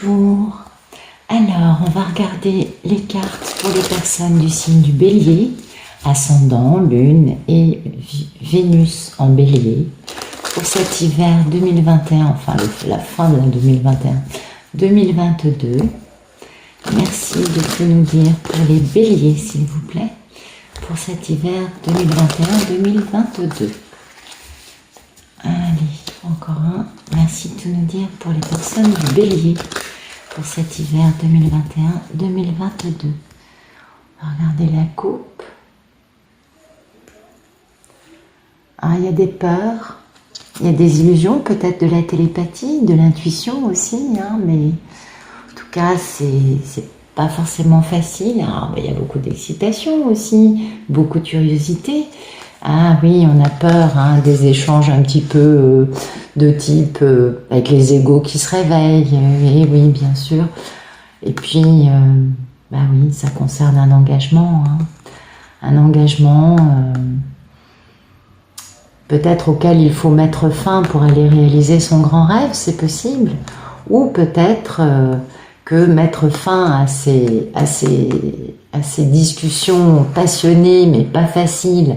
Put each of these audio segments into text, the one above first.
Bonjour. Alors, on va regarder les cartes pour les personnes du signe du Bélier, ascendant, Lune et Vénus en Bélier, pour cet hiver 2021, enfin la fin de 2021-2022. Merci de tout nous dire pour les Béliers, s'il vous plaît, pour cet hiver 2021-2022. Allez, encore un. Merci de tout nous dire pour les personnes du Bélier pour cet hiver 2021-2022. On va regarder la coupe. Ah, il y a des peurs, il y a des illusions, peut-être de la télépathie, de l'intuition aussi, hein, mais en tout cas, c'est pas forcément facile. Alors, il y a beaucoup d'excitation aussi, beaucoup de curiosité. Ah oui, on a peur, hein, des échanges un petit peu de type avec les égos qui se réveillent, et oui, bien sûr. Et puis, bah oui, ça concerne un engagement, hein, un engagement peut-être auquel il faut mettre fin pour aller réaliser son grand rêve, c'est possible. Ou peut-être que mettre fin à ces discussions passionnées mais pas faciles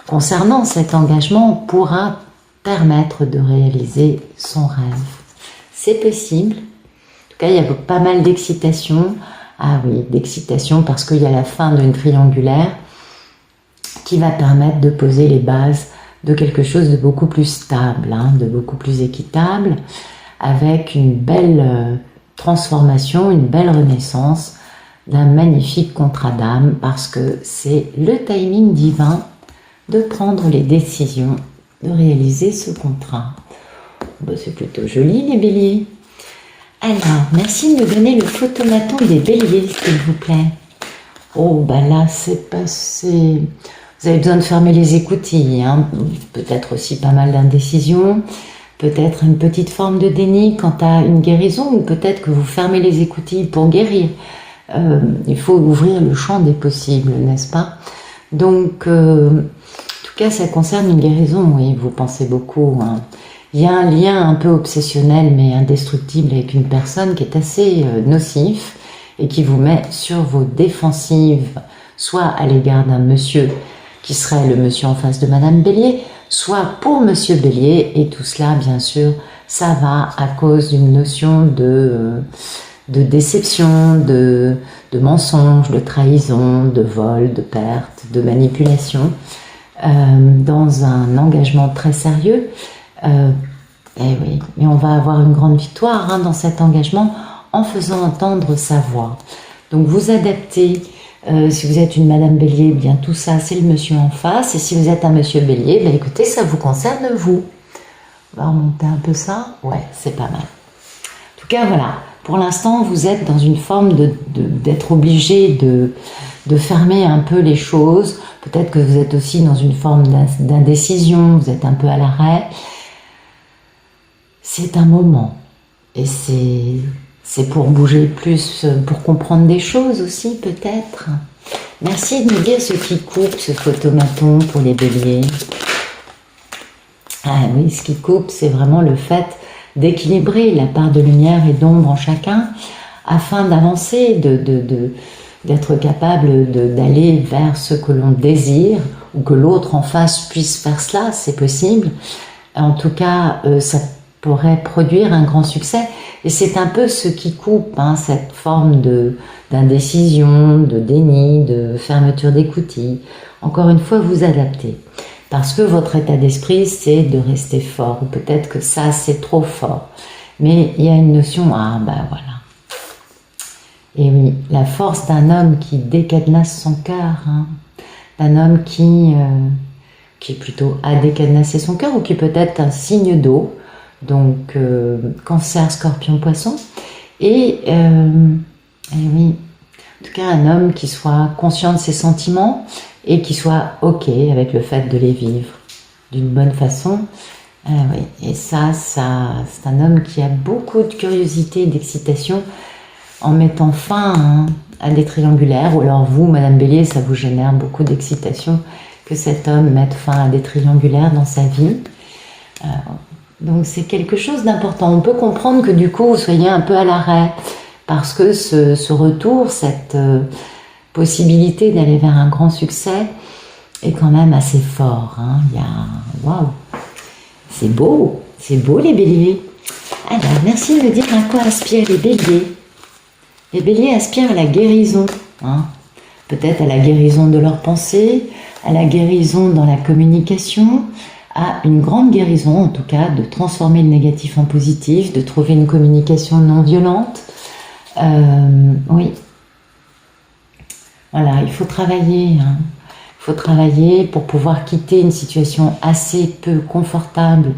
concernant cet engagement pourra permettre de réaliser son rêve. C'est possible. En tout cas, il y a pas mal d'excitation. Ah oui, d'excitation parce qu'il y a la fin d'une triangulaire qui va permettre de poser les bases de quelque chose de beaucoup plus stable, hein, de beaucoup plus équitable, avec une belle transformation, une belle renaissance d'un magnifique contrat d'âme, parce que c'est le timing divin de prendre les décisions, de réaliser ce contrat. Bon, c'est plutôt joli, les béliers. Alors, merci de me donner le photomaton des béliers, s'il vous plaît. Oh, bah là, c'est passé. Vous avez besoin de fermer les écoutilles, hein. Peut-être aussi pas mal d'indécision, peut-être une petite forme de déni quant à une guérison, ou peut-être que vous fermez les écoutilles pour guérir. Il faut ouvrir le champ des possibles, n'est-ce pas? Donc, en tout cas, ça concerne une guérison, oui, vous pensez beaucoup, hein. Il y a un lien un peu obsessionnel, mais indestructible avec une personne qui est assez nocif et qui vous met sur vos défensives, soit à l'égard d'un monsieur qui serait le monsieur en face de Madame Bélier, soit pour Monsieur Bélier, et tout cela, bien sûr, ça va à cause d'une notion de déception, de mensonge, de trahison, de vol, de perte, de manipulation, dans un engagement très sérieux. Eh oui, mais on va avoir une grande victoire, hein, dans cet engagement en faisant entendre sa voix. Donc vous adaptez. Si vous êtes une Madame Bélier, bien tout ça, c'est le monsieur en face. Et si vous êtes un monsieur Bélier, ben écoutez, ça vous concerne vous. On va remonter un peu ça. Ouais, c'est pas mal. En tout cas, voilà. Pour l'instant, vous êtes dans une forme d'être obligé de fermer un peu les choses. Peut-être que vous êtes aussi dans une forme d'indécision. Vous êtes un peu à l'arrêt. C'est un moment. Et c'est pour bouger plus, pour comprendre des choses aussi, peut-être. Merci de me dire ce qui coupe, ce photomaton pour les béliers. Ah oui, ce qui coupe, c'est vraiment le fait d'équilibrer la part de lumière et d'ombre en chacun, afin d'avancer, d'être capable d'aller vers ce que l'on désire, ou que l'autre en face puisse faire cela, c'est possible. En tout cas, ça pourrait produire un grand succès. Et c'est un peu ce qui coupe, hein, cette forme d'indécision, de déni, de fermeture d'écoutille. Encore une fois, vous adaptez. Parce que votre état d'esprit, c'est de rester fort. Ou peut-être que ça, c'est trop fort. Mais il y a une notion, ah ben voilà. Et oui, la force d'un homme qui décadenasse son cœur, hein, d'un homme qui plutôt a décadenassé son cœur, ou qui peut être un signe d'eau. Donc cancer, scorpion, poisson, et oui, en tout cas un homme qui soit conscient de ses sentiments et qui soit ok avec le fait de les vivre d'une bonne façon. Oui. Et ça c'est un homme qui a beaucoup de curiosité et d'excitation en mettant fin, hein, à des triangulaires, ou alors vous, Madame Bélier, ça vous génère beaucoup d'excitation que cet homme mette fin à des triangulaires dans sa vie. Donc c'est quelque chose d'important. On peut comprendre que du coup vous soyez un peu à l'arrêt parce que ce retour, cette possibilité d'aller vers un grand succès est quand même assez fort. Hein. Il y a... Waouh, c'est beau les béliers. Alors, merci de me dire à quoi aspirent les béliers. Les béliers aspirent à la guérison. Hein. Peut-être à la guérison de leurs pensées, à la guérison dans la communication, à une grande guérison en tout cas, de transformer le négatif en positif, de trouver une communication non violente. Oui. Voilà, il faut travailler. Hein. Il faut travailler pour pouvoir quitter une situation assez peu confortable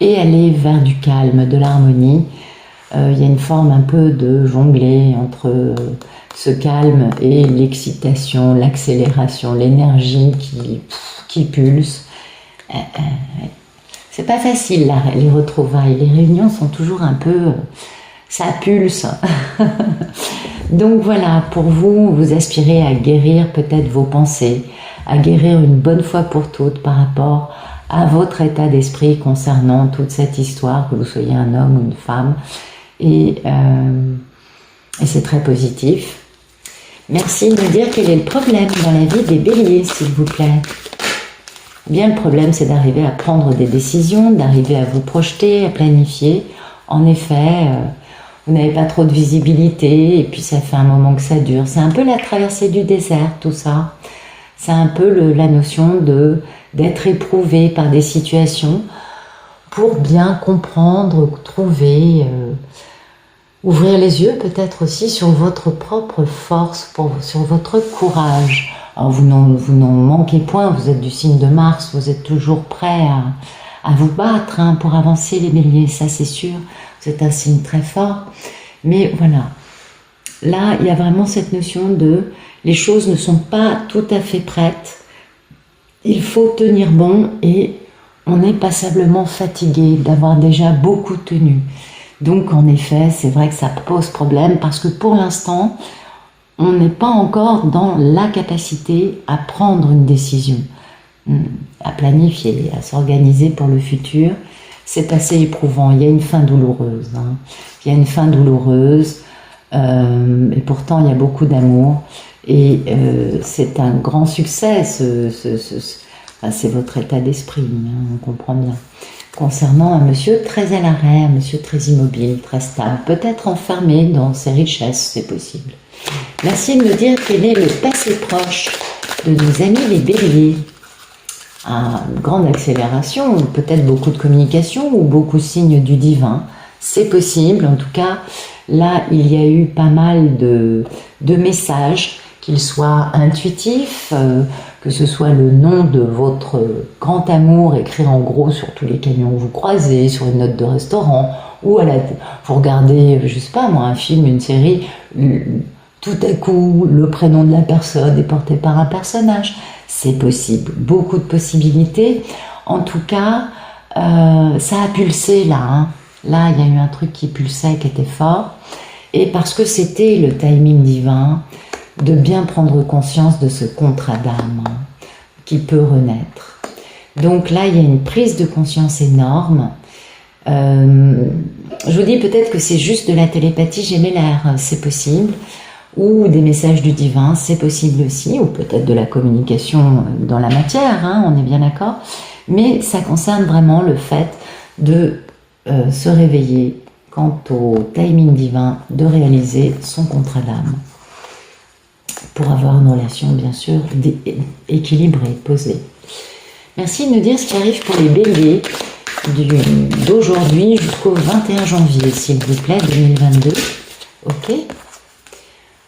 et aller vers du calme, de l'harmonie. Il y a une forme un peu de jongler entre ce calme et l'excitation, l'accélération, l'énergie qui pulse. C'est pas facile là, les retrouvailles, les réunions sont toujours un peu... ça pulse. Donc voilà, pour vous, vous aspirez à guérir peut-être vos pensées, à guérir une bonne fois pour toutes par rapport à votre état d'esprit concernant toute cette histoire, que vous soyez un homme ou une femme. Et c'est très positif. Merci de me dire quel est le problème dans la vie des béliers, s'il vous plaît. Bien, le problème, c'est d'arriver à prendre des décisions, d'arriver à vous projeter, à planifier. En effet, vous n'avez pas trop de visibilité et puis ça fait un moment que ça dure. C'est un peu la traversée du désert, tout ça. C'est un peu la notion d'être éprouvé par des situations pour bien comprendre, trouver, ouvrir les yeux peut-être aussi sur votre propre force, sur votre courage. Alors vous n'en manquez point, vous êtes du signe de Mars, vous êtes toujours prêt à vous battre hein, pour avancer les béliers, ça c'est sûr, vous êtes un signe très fort. Mais voilà, là il y a vraiment cette notion de les choses ne sont pas tout à fait prêtes, il faut tenir bon et on est passablement fatigué d'avoir déjà beaucoup tenu. Donc en effet, c'est vrai que ça pose problème parce que pour l'instant, on n'est pas encore dans la capacité à prendre une décision, à planifier, à s'organiser pour le futur. C'est assez éprouvant, il y a une fin douloureuse. Hein. Il y a une fin douloureuse et pourtant il y a beaucoup d'amour. Et c'est un grand succès, c'est votre état d'esprit, hein, on comprend bien. Concernant un monsieur très à l'arrêt, un monsieur très immobile, très stable, peut-être enfermé dans ses richesses, c'est possible. Merci de me dire quel est le passé proche de nos amis les béliers. Une grande accélération, peut-être beaucoup de communication ou beaucoup de signes du divin, c'est possible. En tout cas, là, il y a eu pas mal de messages, qu'ils soient intuitifs, que ce soit le nom de votre grand amour écrit en gros sur tous les camions que vous croisez, sur une note de restaurant, ou vous regardez, je sais pas moi, un film, une série, tout à coup, le prénom de la personne est porté par un personnage. C'est possible, beaucoup de possibilités. En tout cas, ça a pulsé là. Hein. Là, il y a eu un truc qui pulsait, qui était fort. Et parce que c'était le timing divin, de bien prendre conscience de ce contrat d'âme hein, qui peut renaître. Donc là, il y a une prise de conscience énorme. Je vous dis peut-être que c'est juste de la télépathie gémellaire, c'est possible. Ou des messages du divin, c'est possible aussi, ou peut-être de la communication dans la matière, hein, on est bien d'accord, mais ça concerne vraiment le fait de se réveiller quant au timing divin, de réaliser son contrat d'âme, pour avoir une relation bien sûr équilibrée, posée. Merci de nous dire ce qui arrive pour les béliers d'aujourd'hui jusqu'au 21 janvier, s'il vous plaît, 2022, ok.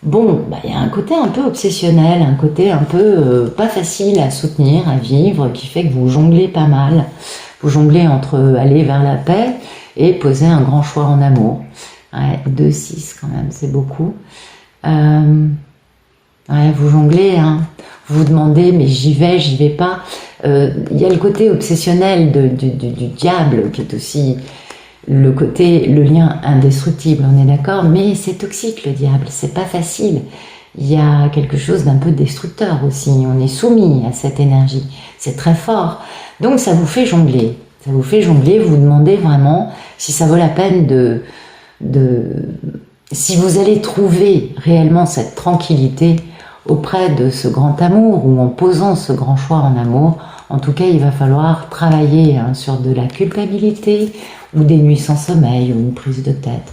Bon, il y a un côté un peu obsessionnel, un côté un peu pas facile à soutenir, à vivre, qui fait que vous jonglez pas mal. Vous jonglez entre aller vers la paix et poser un grand choix en amour. Ouais, 2-6 quand même, c'est beaucoup. Ouais, vous jonglez, hein. Vous vous demandez, mais j'y vais pas. Il y a le côté obsessionnel du diable qui est aussi... le lien indestructible, on est d'accord, mais c'est toxique le diable, c'est pas facile. Il y a quelque chose d'un peu destructeur aussi, on est soumis à cette énergie, c'est très fort. Donc ça vous fait jongler, Ça vous fait jongler, vous vous demandez vraiment si ça vaut la peine si vous allez trouver réellement cette tranquillité auprès de ce grand amour ou en posant ce grand choix en amour. En tout cas, il va falloir travailler sur de la culpabilité ou des nuits sans sommeil ou une prise de tête.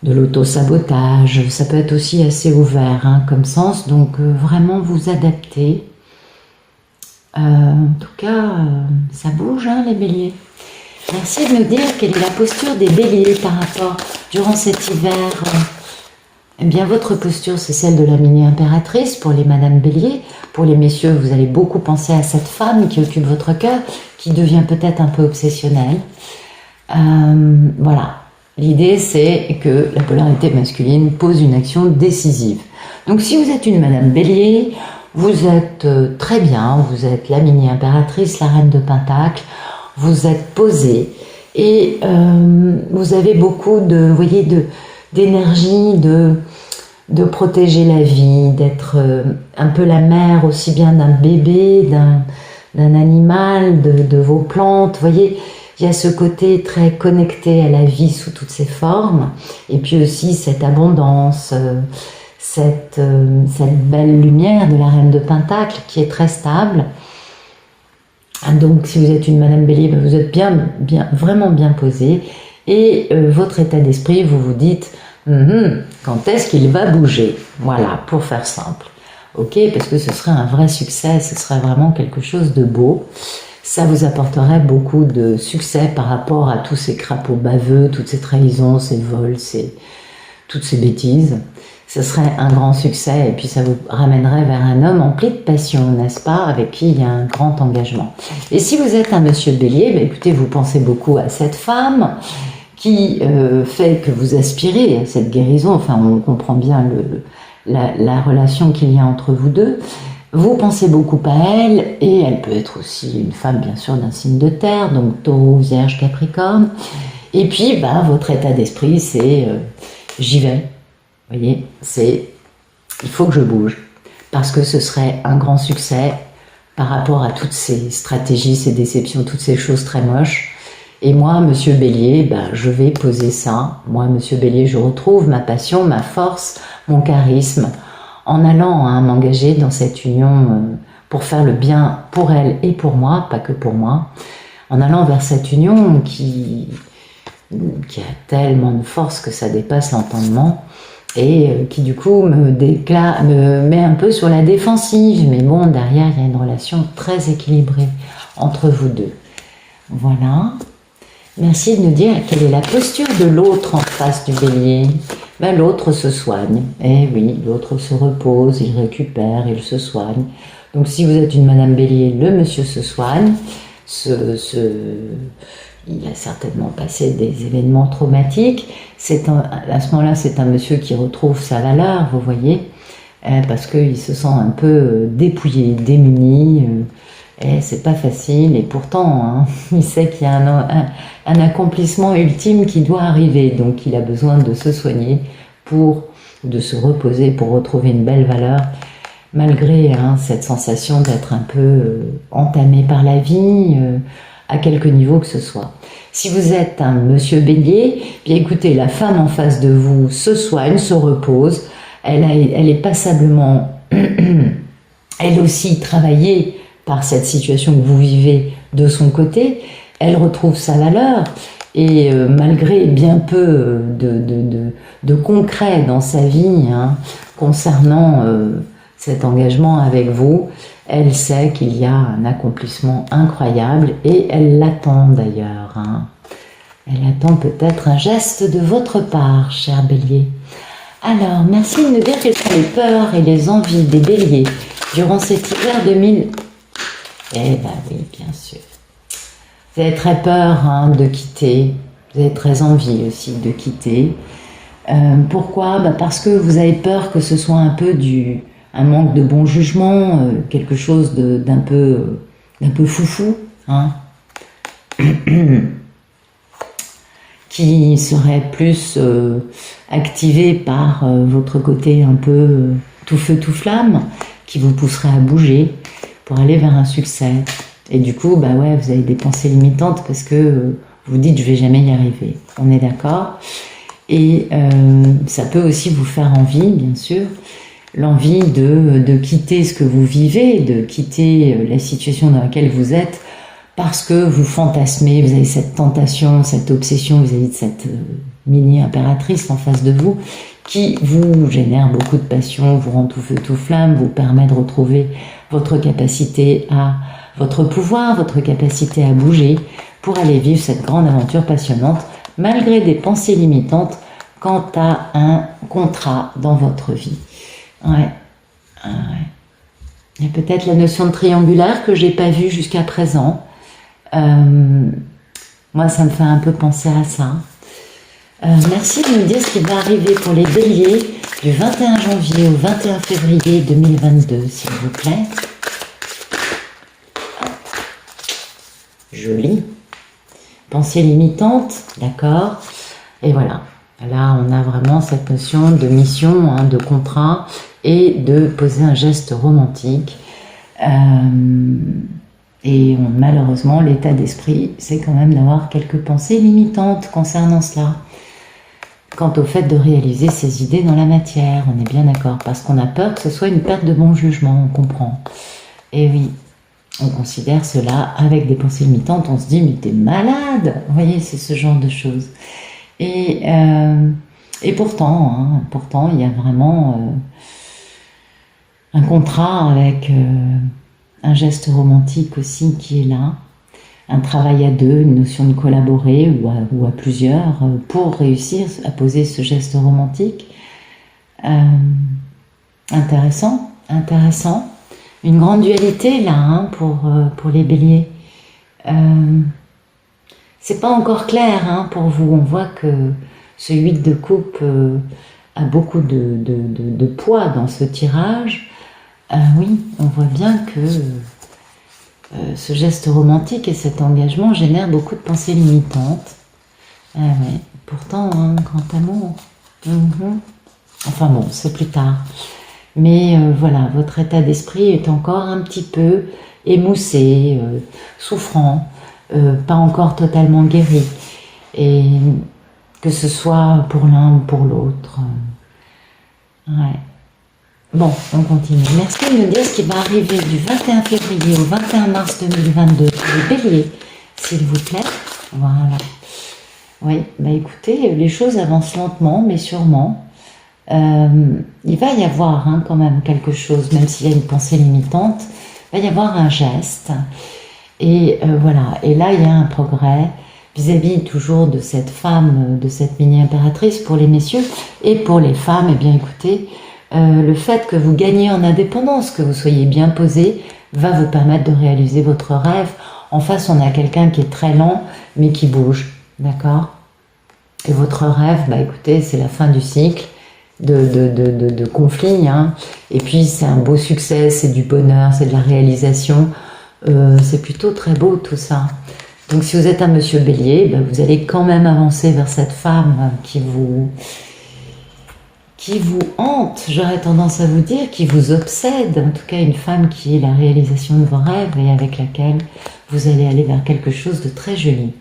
De l'auto-sabotage, ça peut être aussi assez ouvert comme sens, donc vraiment vous adapter. En tout cas, ça bouge les béliers. Merci de me dire quelle est la posture des béliers par rapport, durant cet hiver. Eh bien, votre posture, c'est celle de la mini-impératrice pour les Madame Bélier. Pour les messieurs, vous allez beaucoup penser à cette femme qui occupe votre cœur, qui devient peut-être un peu obsessionnelle. Voilà. L'idée, c'est que la polarité masculine pose une action décisive. Donc, si vous êtes une Madame Bélier, vous êtes très bien, vous êtes la mini-impératrice, la reine de Pentacle, vous êtes posée et vous avez beaucoup de, vous voyez, d'énergie, de protéger la vie, d'être un peu la mère aussi bien d'un bébé, d'un animal, de vos plantes, vous voyez. Il y a ce côté très connecté à la vie sous toutes ses formes, et puis aussi cette abondance, cette belle lumière de la reine de Pentacle qui est très stable. Donc si vous êtes une Madame Bélier, vous êtes vraiment bien posée, et votre état d'esprit, vous vous dites quand est-ce qu'il va bouger? Voilà, pour faire simple. Ok, parce que ce serait un vrai succès, ce serait vraiment quelque chose de beau. Ça vous apporterait beaucoup de succès par rapport à tous ces crapauds baveux, toutes ces trahisons, ces vols, toutes ces bêtises. Ce serait un grand succès et puis ça vous ramènerait vers un homme empli de passion, n'est-ce pas, avec qui il y a un grand engagement. Et si vous êtes un monsieur Bélier, écoutez, vous pensez beaucoup à cette femme qui fait que vous aspirez à cette guérison, enfin on comprend bien la relation qu'il y a entre vous deux. Vous pensez beaucoup à elle, et elle peut être aussi une femme, bien sûr, d'un signe de terre, donc Taureau, Vierge, Capricorne. Et puis, votre état d'esprit, c'est j'y vais. Vous voyez, il faut que je bouge. Parce que ce serait un grand succès par rapport à toutes ces stratégies, ces déceptions, toutes ces choses très moches. Et moi, Monsieur Bélier, je vais poser ça. Moi, Monsieur Bélier, je retrouve ma passion, ma force, mon charisme, en allant m'engager dans cette union pour faire le bien pour elle et pour moi, pas que pour moi, en allant vers cette union qui a tellement de force que ça dépasse l'entendement et qui du coup me met un peu sur la défensive. Mais bon, derrière, il y a une relation très équilibrée entre vous deux. Voilà. Merci de nous dire quelle est la posture de l'autre en face du Bélier. L'autre se soigne. Eh oui, l'autre se repose, il récupère, il se soigne. Donc si vous êtes une Madame Bélier, le monsieur se soigne. Il a certainement passé des événements traumatiques. À ce moment-là, c'est un monsieur qui retrouve sa valeur, vous voyez, parce qu'il se sent un peu dépouillé, démuni. Et c'est pas facile, et pourtant, il sait qu'il y a un accomplissement ultime qui doit arriver, donc il a besoin de se soigner, de se reposer pour retrouver une belle valeur, malgré cette sensation d'être un peu entamé par la vie, à quelque niveau que ce soit. Si vous êtes un monsieur Bélier, bien écoutez, la femme en face de vous se soigne, se repose, elle est passablement, elle aussi travaillée par cette situation que vous vivez de son côté, elle retrouve sa valeur et malgré bien peu de concret dans sa vie concernant cet engagement avec vous, elle sait qu'il y a un accomplissement incroyable et elle l'attend d'ailleurs. Elle attend peut-être un geste de votre part, cher Bélier. Alors, merci de nous dire quelles sont les peurs et les envies des Béliers durant cet hiver 2000. Eh bien oui, bien sûr. Vous avez très peur de quitter, vous avez très envie aussi de quitter. Pourquoi? Parce que vous avez peur que ce soit un peu un manque de bon jugement, quelque chose d'un peu foufou, qui serait plus activé par votre côté un peu tout feu tout flamme, qui vous pousserait à bouger pour aller vers un succès. Et du coup, bah ouais, vous avez des pensées limitantes parce que vous dites je vais jamais y arriver. On est d'accord? Et ça peut aussi vous faire envie, bien sûr, l'envie de quitter ce que vous vivez, de quitter la situation dans laquelle vous êtes, parce que vous fantasmez, vous avez cette tentation, cette obsession vis-à-vis de cette mini-impératrice en face de vous, qui vous génère beaucoup de passion, vous rend tout feu, tout flamme, vous permet de retrouver votre capacité à, votre pouvoir, votre capacité à bouger, pour aller vivre cette grande aventure passionnante, malgré des pensées limitantes quant à un contrat dans votre vie. Ouais. Il y a peut-être la notion de triangulaire que j'ai pas vue jusqu'à présent. Moi, ça me fait un peu penser à ça. Merci de me dire ce qui va arriver pour les béliers du 21 janvier au 21 février 2022, s'il vous plaît. Joli. Pensée limitante, d'accord. Et voilà. Là, on a vraiment cette notion de mission, hein, de contrat, et de poser un geste romantique. Et malheureusement, l'état d'esprit, c'est quand même d'avoir quelques pensées limitantes concernant cela. Quant au fait de réaliser ses idées dans la matière, on est bien d'accord, parce qu'on a peur que ce soit une perte de bon jugement, on comprend. Et oui, on considère cela avec des pensées limitantes, on se dit, mais t'es malade! Vous voyez, c'est ce genre de choses. Et pourtant, il y a vraiment un contrat avec un geste romantique aussi qui est là, un travail à deux, une notion de collaborer ou à plusieurs pour réussir à poser ce geste romantique. Intéressant. Une grande dualité là, hein, pour les béliers. C'est pas encore clair, hein, pour vous. On voit que ce 8 de coupe a beaucoup de poids dans ce tirage. Oui, on voit bien que ce geste romantique et cet engagement génèrent beaucoup de pensées limitantes. Ouais. Pourtant, un grand amour. Enfin bon, c'est plus tard. Mais voilà, votre état d'esprit est encore un petit peu émoussé, souffrant, pas encore totalement guéri. Et que ce soit pour l'un ou pour l'autre. Ouais. Bon, on continue. Merci de me dire ce qui va arriver du 21 février au 21 mars 2022 pour les béliers, s'il vous plaît. Voilà. Oui, bah écoutez, les choses avancent lentement, mais sûrement. Il va y avoir quand même quelque chose, même s'il y a une pensée limitante, il va y avoir un geste. Et voilà. Et là, il y a un progrès vis-à-vis toujours de cette femme, de cette mini-impératrice pour les messieurs. Et pour les femmes, eh bien écoutez, le fait que vous gagnez en indépendance, que vous soyez bien posé, va vous permettre de réaliser votre rêve. En face, on a quelqu'un qui est très lent, mais qui bouge, d'accord? Et votre rêve, bah écoutez, c'est la fin du cycle de conflit, hein. Et puis c'est un beau succès, c'est du bonheur, c'est de la réalisation. C'est plutôt très beau tout ça. Donc si vous êtes un monsieur bélier, bah, vous allez quand même avancer vers cette femme qui vous hante, j'aurais tendance à vous dire, qui vous obsède, en tout cas une femme qui est la réalisation de vos rêves et avec laquelle vous allez aller vers quelque chose de très joli.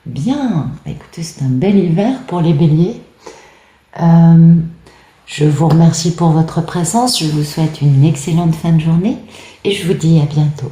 Bien, écoutez, c'est un bel hiver pour les béliers. Je vous remercie pour votre présence, je vous souhaite une excellente fin de journée et je vous dis à bientôt.